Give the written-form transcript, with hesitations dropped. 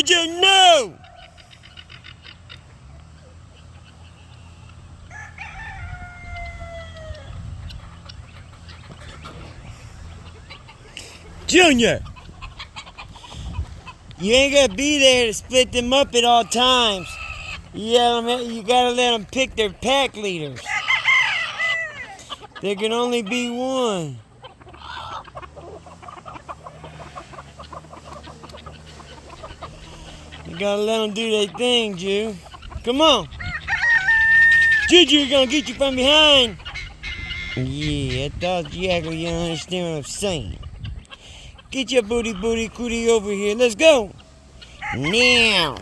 Jojo, no! Junior! You ain't gotta be there to split them up at all times. You gotta let them pick their pack leaders. There can only be one. You gotta let them do their thing, Ju. Come on. Juju gonna get you from behind. Yeah, I thought you actually didn't understand what I'm saying. Get your booty cootie over here. Let's go. Now.